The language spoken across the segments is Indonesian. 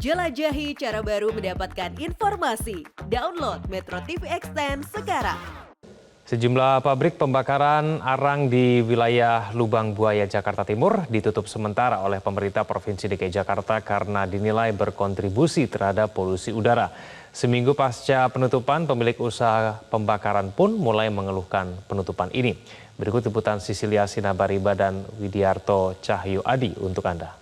Jelajahi cara baru mendapatkan informasi. Download Metro TV Extend sekarang. Sejumlah pabrik pembakaran arang di wilayah Lubang Buaya, Jakarta Timur ditutup sementara oleh pemerintah Provinsi DKI Jakarta karena dinilai berkontribusi terhadap polusi udara. Seminggu pasca penutupan, pemilik usaha pembakaran pun mulai mengeluhkan penutupan ini. Berikut liputan Sisilia Sinabariba dan Widiarto Cahyo Adi untuk Anda.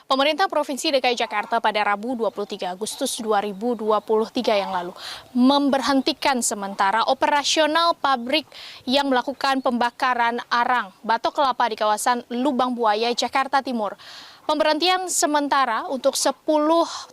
Pemerintah Provinsi DKI Jakarta pada Rabu 23 Agustus 2023 yang lalu memberhentikan sementara operasional pabrik yang melakukan pembakaran arang batok kelapa di kawasan Lubang Buaya, Jakarta Timur. Pemberhentian sementara untuk 10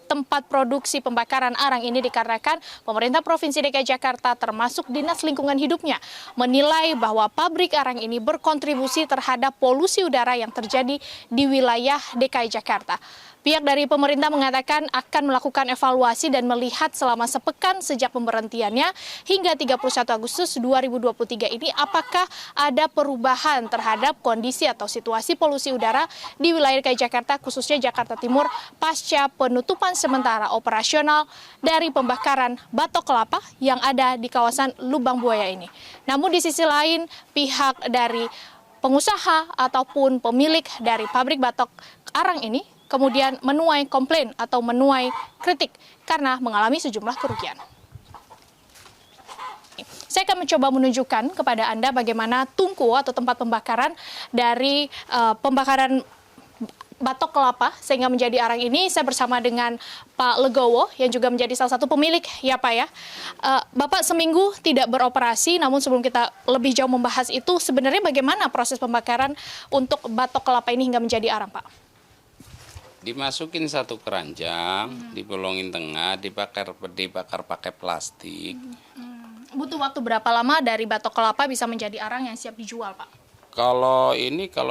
tempat produksi pembakaran arang ini dikarenakan pemerintah Provinsi DKI Jakarta termasuk Dinas Lingkungan Hidupnya menilai bahwa pabrik arang ini berkontribusi terhadap polusi udara yang terjadi di wilayah DKI Jakarta. Pihak dari pemerintah mengatakan akan melakukan evaluasi dan melihat selama sepekan sejak pemberhentiannya hingga 31 Agustus 2023 ini apakah ada perubahan terhadap kondisi atau situasi polusi udara di wilayah DKI Jakarta khususnya Jakarta Timur pasca penutupan sementara operasional dari pembakaran batok kelapa yang ada di kawasan Lubang Buaya ini. Namun di sisi lain pihak dari pengusaha ataupun pemilik dari pabrik batok arang ini kemudian menuai komplain atau menuai kritik karena mengalami sejumlah kerugian. Saya akan mencoba menunjukkan kepada Anda bagaimana tungku atau tempat pembakaran dari pembakaran batok kelapa sehingga menjadi arang ini. Saya bersama dengan Pak Legowo yang juga menjadi salah satu pemilik ya Pak ya. Bapak seminggu tidak beroperasi, namun sebelum kita lebih jauh membahas itu sebenarnya bagaimana proses pembakaran untuk batok kelapa ini hingga menjadi arang Pak? Dimasukin satu keranjang, dibolongin tengah, dibakar pakai plastik. Butuh waktu berapa lama dari batok kelapa bisa menjadi arang yang siap dijual, Pak? Kalau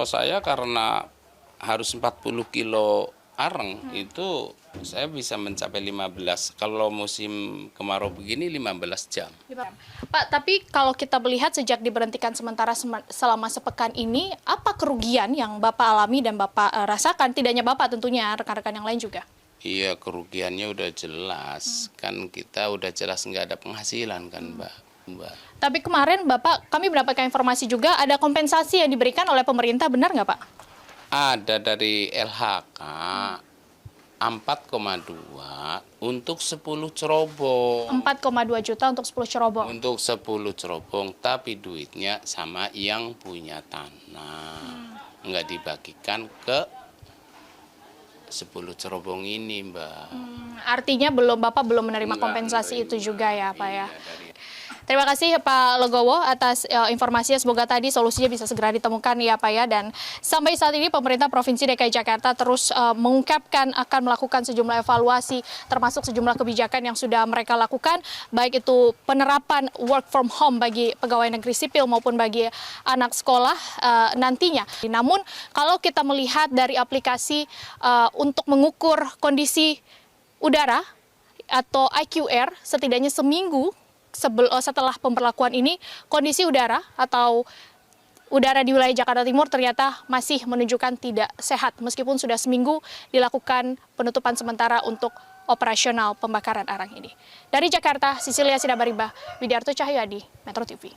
saya karena harus 40 kilo arang, itu saya bisa mencapai 15. Kalau musim kemarau begini 15 jam. Pak, tapi kalau kita melihat sejak diberhentikan sementara selama sepekan ini, apa kerugian yang Bapak alami dan Bapak rasakan? Tidak hanya Bapak tentunya, rekan-rekan yang lain juga. Iya, kerugiannya udah jelas. Kan kita udah jelas nggak ada penghasilan kan, Mbak. Tapi kemarin Bapak, kami mendapatkan informasi juga ada kompensasi yang diberikan oleh pemerintah, benar nggak Pak? Ada dari LHK 4,2 untuk 10 cerobong. 4,2 juta untuk 10 cerobong. Untuk 10 cerobong, tapi duitnya sama yang punya tanah. Nggak dibagikan ke 10 cerobong ini, Mbak. Artinya Bapak belum menerima kompensasi itu juga ya, Pak ya? Iya, Terima kasih Pak Legowo atas informasinya. Semoga tadi solusinya bisa segera ditemukan ya Pak ya. Dan sampai saat ini pemerintah Provinsi DKI Jakarta terus mengungkapkan akan melakukan sejumlah evaluasi termasuk sejumlah kebijakan yang sudah mereka lakukan. Baik itu penerapan work from home bagi pegawai negeri sipil maupun bagi anak sekolah nantinya. Namun kalau kita melihat dari aplikasi untuk mengukur kondisi udara atau IQR setidaknya seminggu setelah pemberlakuan ini, kondisi udara atau udara di wilayah Jakarta Timur ternyata masih menunjukkan tidak sehat meskipun sudah seminggu dilakukan penutupan sementara untuk operasional pembakaran arang ini. Dari Jakarta, Sisilia Sinabariba, Widiarto Cahyo Adi, Metro TV.